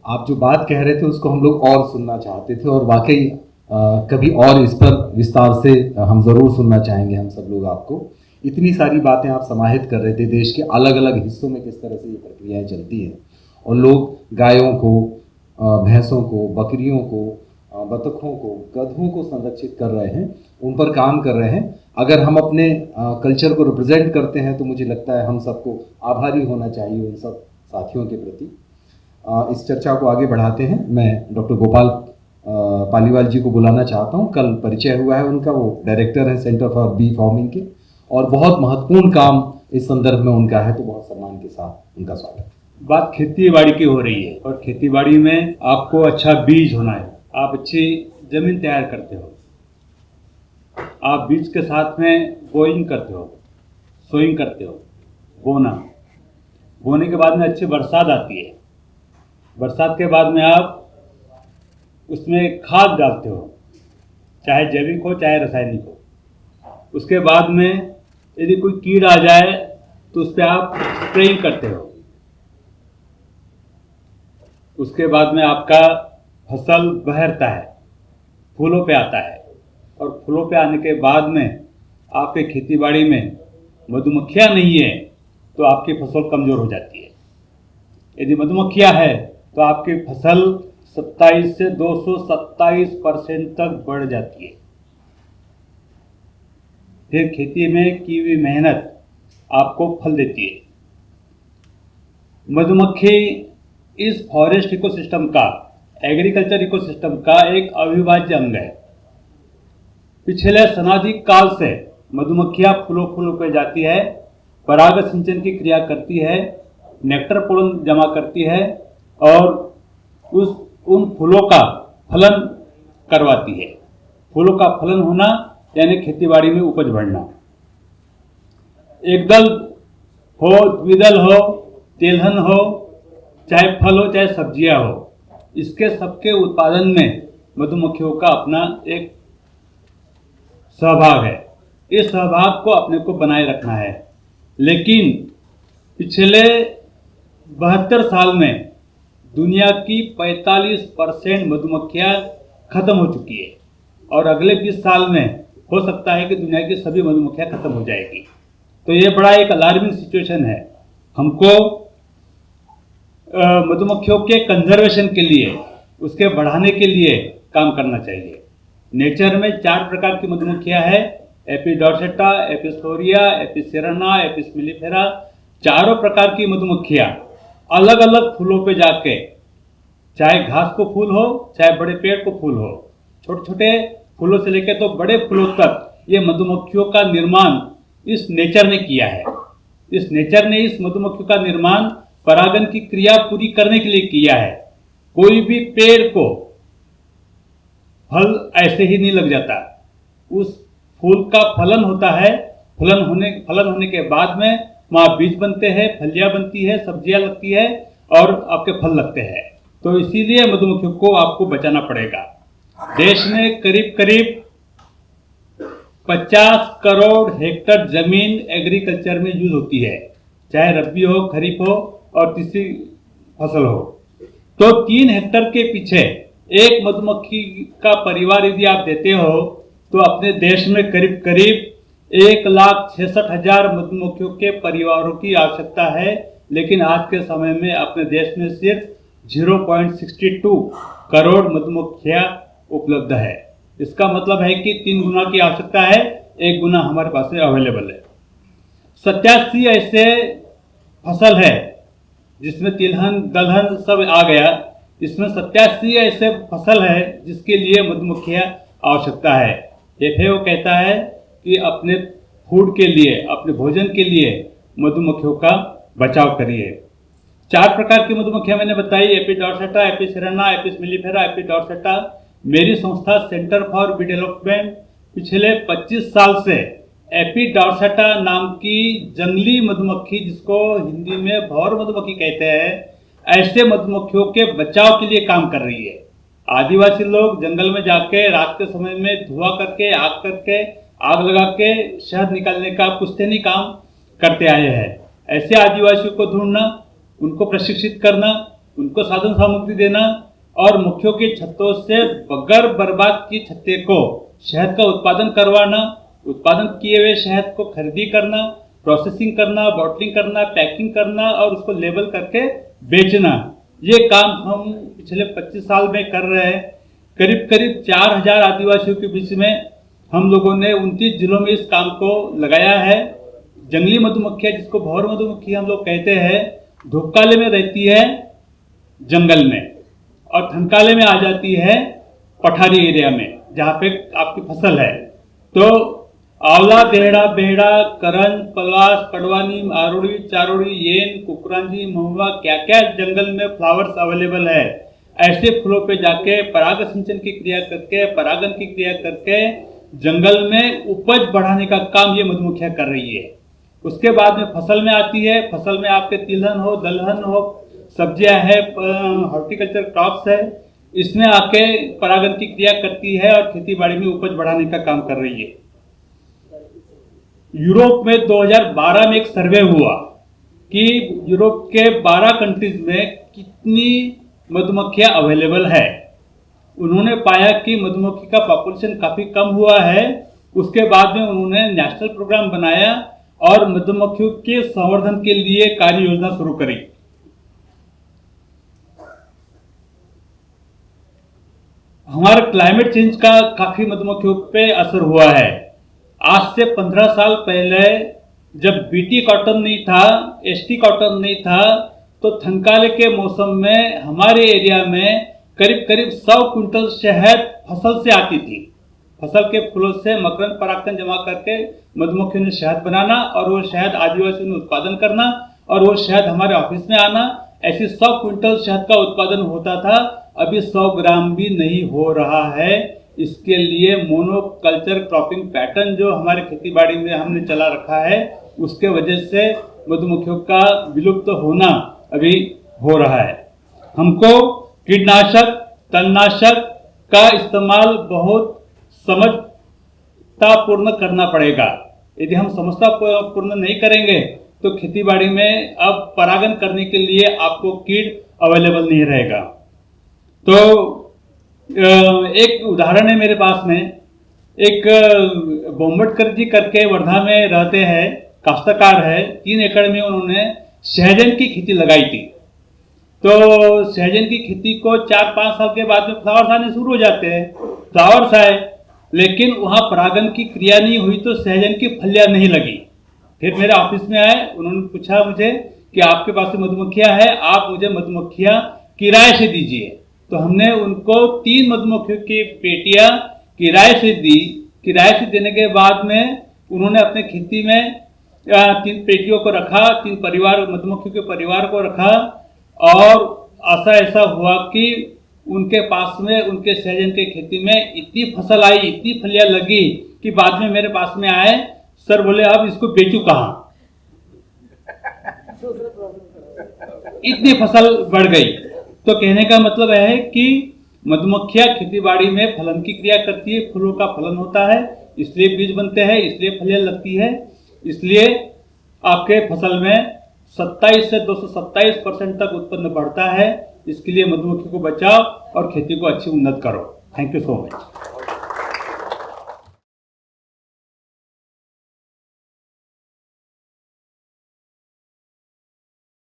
आप जो बात कह रहे थे उसको हम लोग और सुनना चाहते थे, और वाकई कभी और इस पर विस्तार से हम ज़रूर सुनना चाहेंगे हम सब लोग आपको। इतनी सारी बातें आप समाहित कर रहे थे, देश के अलग अलग हिस्सों में किस तरह से ये प्रक्रियाएं चलती हैं, और लोग गायों को, भैंसों को, बकरियों को, बतखों को, गधों को संरक्षित कर रहे हैं, उन पर काम कर रहे हैं। अगर हम अपने कल्चर को रिप्रेजेंट करते हैं तो मुझे लगता है हम सबको आभारी होना चाहिए उन सब साथियों के प्रति। इस चर्चा को आगे बढ़ाते हैं। मैं डॉक्टर गोपाल पालीवाल जी को बुलाना चाहता हूं। कल परिचय हुआ है उनका, वो डायरेक्टर हैं सेंटर फॉर बी फार्मिंग के, और बहुत महत्वपूर्ण काम इस संदर्भ में उनका है, तो बहुत सम्मान के साथ उनका स्वागत। बात खेती बाड़ी की हो रही है, और खेती बाड़ी में आपको अच्छा बीज होना है, आप अच्छी जमीन तैयार करते हो, आप बीज के साथ में बोइंग करते हो, सोइंग करते हो, बोने के बाद में अच्छी बरसात आती है, बरसात के बाद में आप उसमें खाद डालते हो, चाहे जैविक हो चाहे रासायनिक हो। उसके बाद में यदि कोई कीड़ आ जाए तो उस पर आप स्प्रेइंग करते हो। उसके बाद में आपका फसल बहरता है, फूलों पे आता है, और फूलों पे आने के बाद में आपके खेतीबाड़ी में मधुमक्खियाँ नहीं है तो आपकी फसल कमज़ोर हो जाती है। यदि मधुमक्खियाँ है तो आपकी फसल 27 से 227% तक बढ़ जाती है। फिर खेती में की हुई मेहनत आपको फल देती है। मधुमक्खी इस फॉरेस्ट इकोसिस्टम का, एग्रीकल्चर इकोसिस्टम का एक अविभाज्य अंग है। पिछले सनातन काल से मधुमक्खियां फूलों पे जाती है, पराग सिंचन की क्रिया करती है, नेक्टर पोलन जमा करती है, और उन फूलों का फलन करवाती है। फूलों का फलन होना यानी खेतीबाड़ी में उपज बढ़ना। एकदल हो, द्विदल हो, तिलहन हो, चाहे फल हो चाहे सब्जियां हो, इसके सबके उत्पादन में मधुमक्खियों का अपना एक सहभाग है। इस सहभाग को अपने को बनाए रखना है। लेकिन पिछले 72 साल में दुनिया की 45% मधुमक्खियां खत्म हो चुकी है, और अगले 20 साल में हो सकता है कि दुनिया की सभी मधुमक्खियां खत्म हो जाएगी। तो ये बड़ा एक अलार्मिंग सिचुएशन है। हमको मधुमक्खियों के कंजर्वेशन के लिए, उसके बढ़ाने के लिए काम करना चाहिए। नेचर में 4 प्रकार की मधुमक्खियां हैं, एपिडोर्सेटा, एपिस्फोरिया, एपिसेराना, एपिस मिलिफेरा। चारों प्रकार की मधुमक्खियां अलग अलग फूलों पे जाके, चाहे घास को फूल हो चाहे बड़े पेड़ को फूल हो, छोटे छोटे फूलों से लेकर तो बड़े फूलों तक ये मधुमक्खियों का निर्माण इस नेचर ने किया है। इस नेचर ने इस मधुमक्खियों का निर्माण परागन की क्रिया पूरी करने के लिए किया है। कोई भी पेड़ को फल ऐसे ही नहीं लग जाता, उस फूल का फलन होता है। फलन होने के बाद में वहाँ बीज बनते हैं, फलियां बनती है, सब्जियां लगती है, और आपके फल लगते हैं। तो इसीलिए मधुमक्खियों को आपको बचाना पड़ेगा। देश में करीब करीब 50 करोड़ हेक्टेयर जमीन एग्रीकल्चर में यूज होती है, चाहे रबी हो, खरीफ हो और तीसरी फसल हो। तो 3 हेक्टेयर के पीछे एक मधुमक्खी का परिवार यदि आप देते हो तो अपने देश में करीब करीब 1,66,000 मधुमक्खियों के परिवारों की आवश्यकता है। लेकिन आज के समय में अपने देश में सिर्फ 0.62 करोड़ मधुमक्खियां उपलब्ध है। इसका मतलब है कि 3 गुना की आवश्यकता है, 1 गुना हमारे पास में अवेलेबल है। 87 ऐसे फसल है जिसमें तिलहन, दलहन सब आ गया। इसमें 87 ऐसे फसल है जिसके लिए मधुमक्खियां आवश्यकता है। FAO कहता है कि अपने फूड के लिए, अपने भोजन के लिए मधुमक्खियों का बचाव करिए। 4 प्रकार की मधुमक्खियां मैंने बताई, एपिडोर्सेटा, एपिसेराना, एपिस मिलिफेरा, एपिडोर्सेटा। मेरी संस्था सेंटर फॉर बी डेवलपमेंट पिछले 25 साल से एपिडोर्सेटा नाम की जंगली मधुमक्खी, जिसको हिंदी में भौर मधुमक्खी कहते हैं, ऐसे मधुमक्खियों के बचाव के लिए काम कर रही है। आदिवासी लोग जंगल में जाके रात के समय में धुआं करके, आग लगा के शहद निकालने का पुश्तैनी काम करते आए हैं। ऐसे आदिवासियों को ढूंढना, उनको प्रशिक्षित करना, उनको साधन सामग्री देना और मक्खियों की छत्तों से बगैर बर्बाद की छत्ते को शहद का उत्पादन करवाना, उत्पादन किए हुए शहद को खरीदी करना, प्रोसेसिंग करना, बॉटलिंग करना, पैकिंग करना और उसको लेबल करके बेचना, ये काम हम पिछले 25 साल में कर रहे हैं। करीब करीब 4000 आदिवासियों के बीच में हम लोगों ने 29 जिलों में इस काम को लगाया है। जंगली मधुमक्खियाँ, जिसको भंवर मधुमक्खी हम लोग कहते हैं, धूपकाले में रहती है जंगल में और ठनकाले में आ जाती है पठारी एरिया में जहाँ पे आपकी फसल है। तो आंवला, बेहड़ा, बेहड़ा, करंज, पलाश, पडवानी, आरोड़ी, चारोड़ी, येन, कुकरांजी, महुआ, क्या क्या जंगल में फ्लावर्स अवेलेबल है। ऐसे फूलों पे जाके पराग सिंचन की क्रिया करके, परागन की क्रिया करके जंगल में उपज बढ़ाने का काम ये मधुमक्खियाँ कर रही है। उसके बाद में फसल में आती है। फसल में आपके तिलहन हो, दलहन हो, सब्जियां है, हॉर्टिकल्चर क्रॉप्स है, इसमें आके परागन की क्रिया करती है और खेती बाड़ी में उपज बढ़ाने का काम कर रही है। यूरोप में 2012 में एक सर्वे हुआ कि यूरोप के 12 कंट्रीज में कितनी मधुमक्खियां अवेलेबल है। उन्होंने पाया कि मधुमक्खी का पॉपुलेशन काफी कम हुआ है। उसके बाद में उन्होंने नेशनल प्रोग्राम बनाया और मधुमक्खियों के संवर्धन के लिए कार्य योजना शुरू करी। हमारे क्लाइमेट चेंज का काफी मधुमक्खियों पे असर हुआ है। आज से 15 साल पहले जब बीटी कॉटन नहीं था, एसटी कॉटन नहीं था, तो ठनकाले के मौसम में हमारे एरिया में करीब करीब 100 क्विंटल शहद फसल से आती थी। फसल के फूलों से मकरंद परागकण जमा करके मधुमक्खियों ने शहद बनाना और वो शहद आदिवासियों ने उत्पादन करना और वो शहद हमारे ऑफिस में आना। ऐसे 100 क्विंटल शहद का उत्पादन होता था। अभी 100 ग्राम भी नहीं हो रहा है। इसके लिए मोनोकल्चर क्रॉपिंग पैटर्न जो हमारे खेती बाड़ी में हमने चला रखा है, उसके वजह से मधुमक्खियों का विलुप्त होना अभी हो रहा है। हमको कीटनाशक, तणनाशक का इस्तेमाल बहुत समझतापूर्ण करना पड़ेगा। यदि हम समझतापूर्ण नहीं करेंगे तो खेती बाड़ी में अब परागन करने के लिए आपको कीट अवेलेबल नहीं रहेगा। तो एक उदाहरण है मेरे पास में। एक बोम्बटकर जी करके वर्धा में रहते हैं, काश्तकार है। 3 एकड़ में उन्होंने सहजन की खेती लगाई थी। तो सहजन की खेती को 4-5 साल के बाद में फ्लावर्स आने शुरू हो जाते हैं। फ्लावर्स आए, लेकिन वहाँ परागन की क्रिया नहीं हुई तो सहजन की फलियाँ नहीं लगी। फिर मेरे ऑफिस में आए, उन्होंने पूछा मुझे कि आपके पास मधुमक्खियाँ हैं, आप मुझे मधुमक्खियाँ किराए से दीजिए। तो हमने उनको 3 मधुमक्खियों की पेटियाँ किराए से दी। किराए से देने के बाद में उन्होंने अपने खेती में 3 पेटियों को रखा, 3 परिवार मधुमक्खियों के परिवार को रखा और ऐसा हुआ कि उनके पास में उनके सहजन के खेती में इतनी फसल आई, इतनी फलियाँ लगी कि बाद में मेरे पास में आए, सर बोले अब इसको बेचूं कहाँ, इतनी फसल बढ़ गई। तो कहने का मतलब है कि मधुमक्खियाँ खेती बाड़ी में फलन की क्रिया करती है, फूलों का फलन होता है, इसलिए बीज बनते हैं, इसलिए फलियाँ लगती है। इसलिए आपके फसल में 27 से 227% तक उत्पन्न बढ़ता है। इसके लिए मधुमक्खी को बचाओ और खेती को अच्छी उन्नत करो। Thank you so much.